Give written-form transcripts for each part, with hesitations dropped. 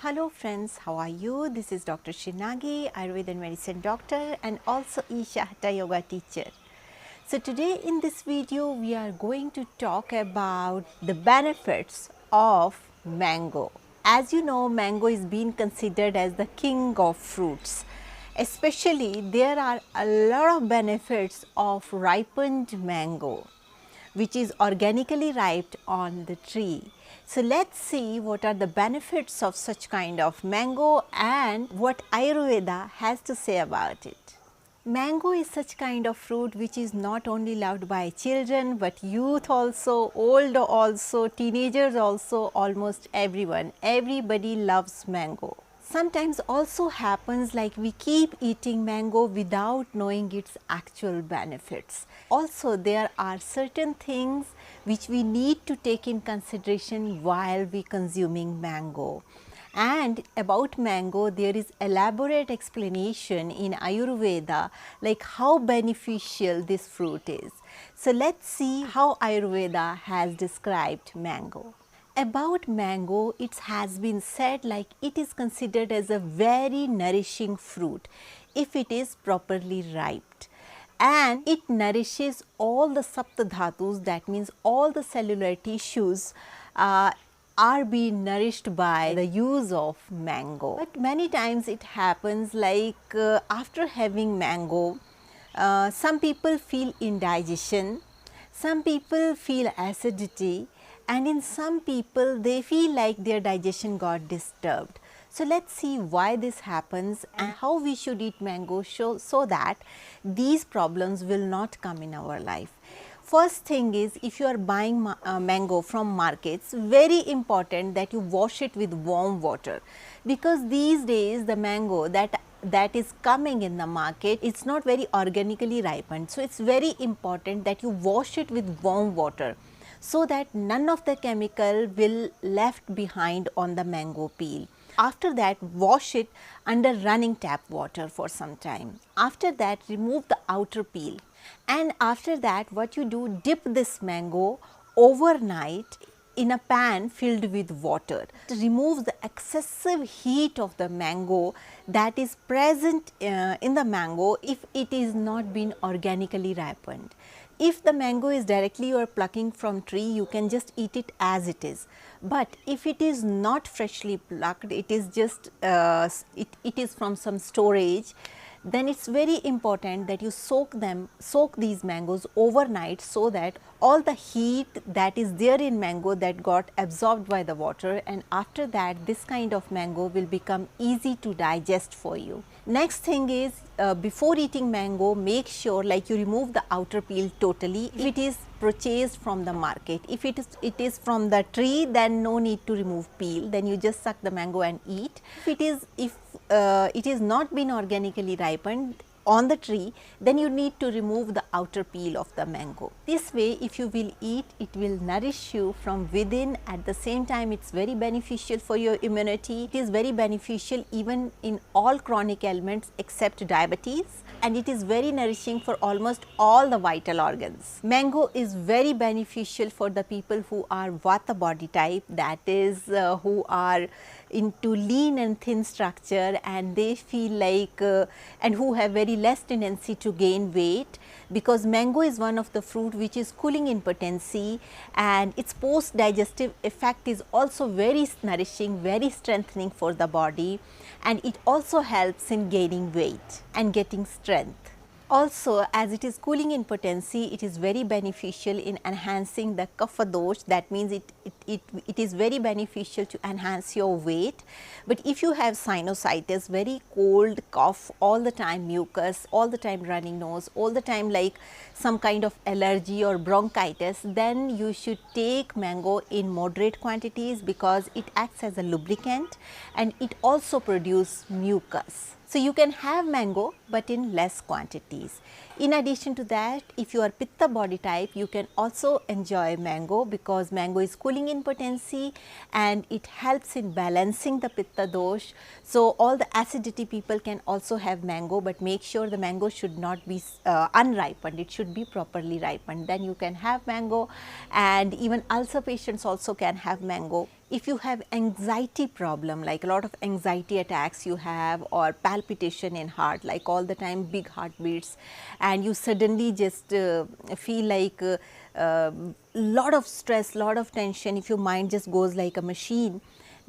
Hello friends, how are you? This is Dr. Sri Nagi, Ayurveda Medicine Doctor and also Isha Hatha Yoga teacher. So today in this video we are going to talk about the benefits of mango. As you know, mango is being considered as the king of fruits. Especially there are a lot of benefits of ripened mango, which is organically ripe on the tree. So let's see what are the benefits of such kind of mango and what Ayurveda has to say about it. Mango is such kind of fruit which is not only loved by children but youth also, old also, teenagers also, almost everyone. Everybody loves mango. Sometimes also happens like we keep eating mango without knowing its actual benefits. Also there are certain things which we need to take in consideration while we consuming mango. And about mango there is elaborate explanation in Ayurveda like how beneficial this fruit is. So let's see how Ayurveda has described mango. About mango, it has been said like it is considered as a very nourishing fruit if it is properly ripe, and it nourishes all the sapta dhatus, that means all the cellular tissues are being nourished by the use of mango. But many times it happens like after having mango, some people feel indigestion, some people feel acidity, and in some people they feel like their digestion got disturbed. So let's see why this happens and how we should eat mango so that these problems will not come in our life. First thing is, if you are buying mango from markets, very important that you wash it with warm water, because these days the mango that is coming in the market, it's not very organically ripened. So it's very important that you wash it with warm water so that none of the chemical will left behind on the mango peel. After that, wash it under running tap water for some time. After that, remove the outer peel, and after that what you do, dip this mango overnight in a pan filled with water. It removes the excessive heat of the mango that is present in the mango if it is not been organically ripened. If the mango is directly you are plucking from tree, you can just eat it as it is. But if it is not freshly plucked, it is just it is from some storage, then it's very important that you soak these mangoes overnight so that all the heat that is there in mango that got absorbed by the water, and after that this kind of mango will become easy to digest for you. Next thing is, before eating mango, make sure like you remove the outer peel totally if it is purchased from the market. If it is from the tree, then no need to remove peel, then you just suck the mango and eat. If it is not been organically ripened on the tree, then you need to remove the outer peel of the mango. This way if you will eat, it will nourish you from within. At the same time, it's very beneficial for your immunity. It is very beneficial even in all chronic ailments except diabetes, and it is very nourishing for almost all the vital organs. Mango is very beneficial for the people who are Vata body type, that is who are into lean and thin structure, and they feel like and who have very less tendency to gain weight, because mango is one of the fruit which is cooling in potency, and its post digestive effect is also very nourishing, very strengthening for the body, and it also helps in gaining weight and getting strength. Also, as it is cooling in potency, it is very beneficial in enhancing the kapha dosh. That means it is very beneficial to enhance your weight. But if you have sinusitis, very cold, cough all the time, mucus, all the time running nose, all the time like some kind of allergy or bronchitis, then you should take mango in moderate quantities, because it acts as a lubricant and it also produces mucus. So you can have mango but in less quantities. In addition to that, if you are Pitta body type, you can also enjoy mango, because mango is cooling in potency and it helps in balancing the Pitta dosh. So all the acidity people can also have mango, but make sure the mango should not be unripened, it should be properly ripened. Then you can have mango, and even ulcer patients also can have mango. If you have anxiety problem, like a lot of anxiety attacks you have, or palpitation in heart, like all the time big heartbeats, and you suddenly just feel like lot of stress, lot of tension, if your mind just goes like a machine,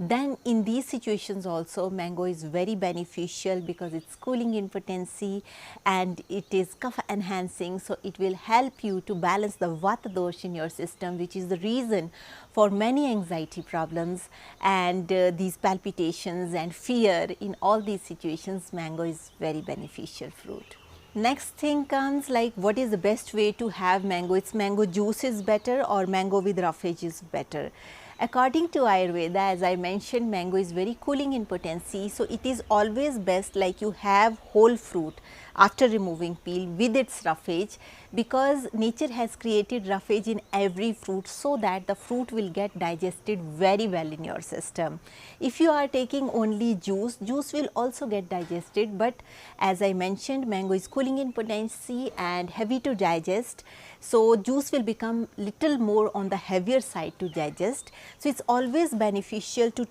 then in these situations also mango is very beneficial because it's cooling in potency and it is kapha enhancing. So, it will help you to balance the vata dosha in your system, which is the reason for many anxiety problems and these palpitations and fear. In all these situations, mango is very beneficial fruit. Next thing comes like what is the best way to have mango? It's mango juice is better or mango with roughage is better. According to Ayurveda, as I mentioned, mango is very cooling in potency. So, it is always best like you have whole fruit after removing peel with its roughage, because nature has created roughage in every fruit so that the fruit will get digested very well in your system. If you are taking only juice, juice will also get digested, but as I mentioned, mango is cooling in potency and heavy to digest. So, juice will become little more on the heavier side to digest. So, it is always beneficial to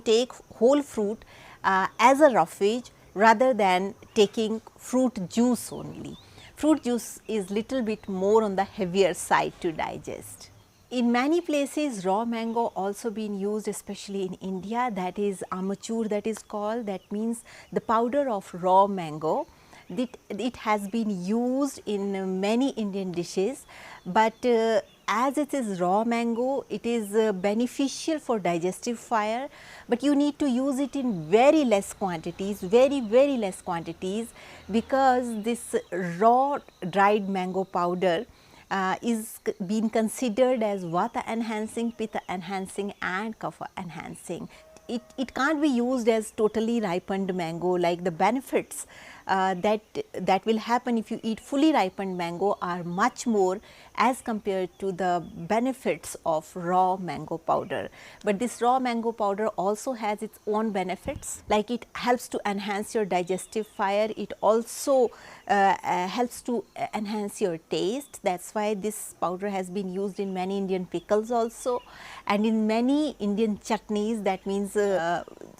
take whole fruit as a roughage rather than taking fruit juice only. Fruit juice is little bit more on the heavier side to digest. In many places raw mango also been used, especially in India, that is amachur, that is called, that means the powder of raw mango. It has been used in many Indian dishes, but as it is raw mango, it is beneficial for digestive fire, but you need to use it in very less quantities, very less quantities, because this raw dried mango powder is being considered as vata enhancing, pitta enhancing and kapha enhancing. It can't be used as totally ripened mango, like the benefits that will happen if you eat fully ripened mango are much more as compared to the benefits of raw mango powder. But this raw mango powder also has its own benefits, like it helps to enhance your digestive fire, it also helps to enhance your taste. That is why this powder has been used in many Indian pickles also, and in many Indian chutneys. That means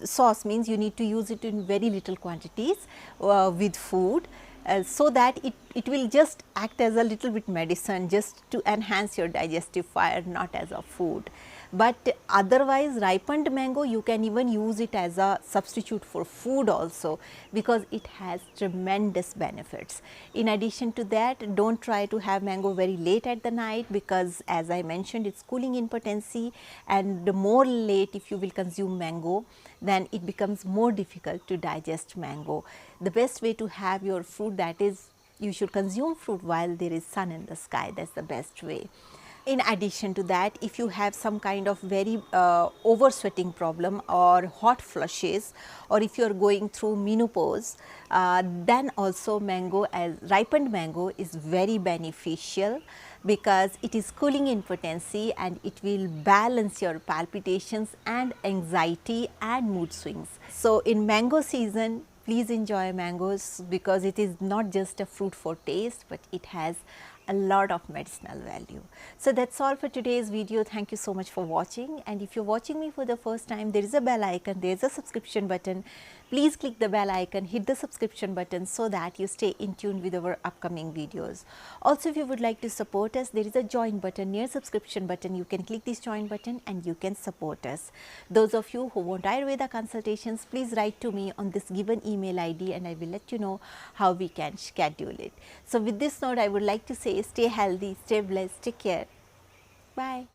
sauce means you need to use it in very little quantities with food, so that it will just act as a little bit medicine just to enhance your digestive fire, not as a food. But otherwise ripened mango you can even use it as a substitute for food also, because it has tremendous benefits. In addition to that, do not try to have mango very late at the night, because as I mentioned, it is cooling in potency, and the more late if you will consume mango, then it becomes more difficult to digest mango. The best way to have your fruit, that is you should consume fruit while there is sun in the sky, that is the best way. In addition to that, if you have some kind of very over sweating problem or hot flushes, or if you are going through menopause, then also mango, as ripened mango, is very beneficial, because it is cooling in potency and it will balance your palpitations and anxiety and mood swings. So, in mango season, please enjoy mangoes, because it is not just a fruit for taste, but it has a lot of medicinal value. So, that is all for today's video. Thank you so much for watching, and if you are watching me for the first time, there is a bell icon, there is a subscription button. Please click the bell icon, hit the subscription button, so that you stay in tune with our upcoming videos. Also, if you would like to support us, there is a join button near subscription button. You can click this join button and you can support us. Those of you who want Ayurveda consultations, please write to me on this given email ID and I will let you know how we can schedule it. So, with this note, I would like to say stay healthy, stay blessed, take care. Bye.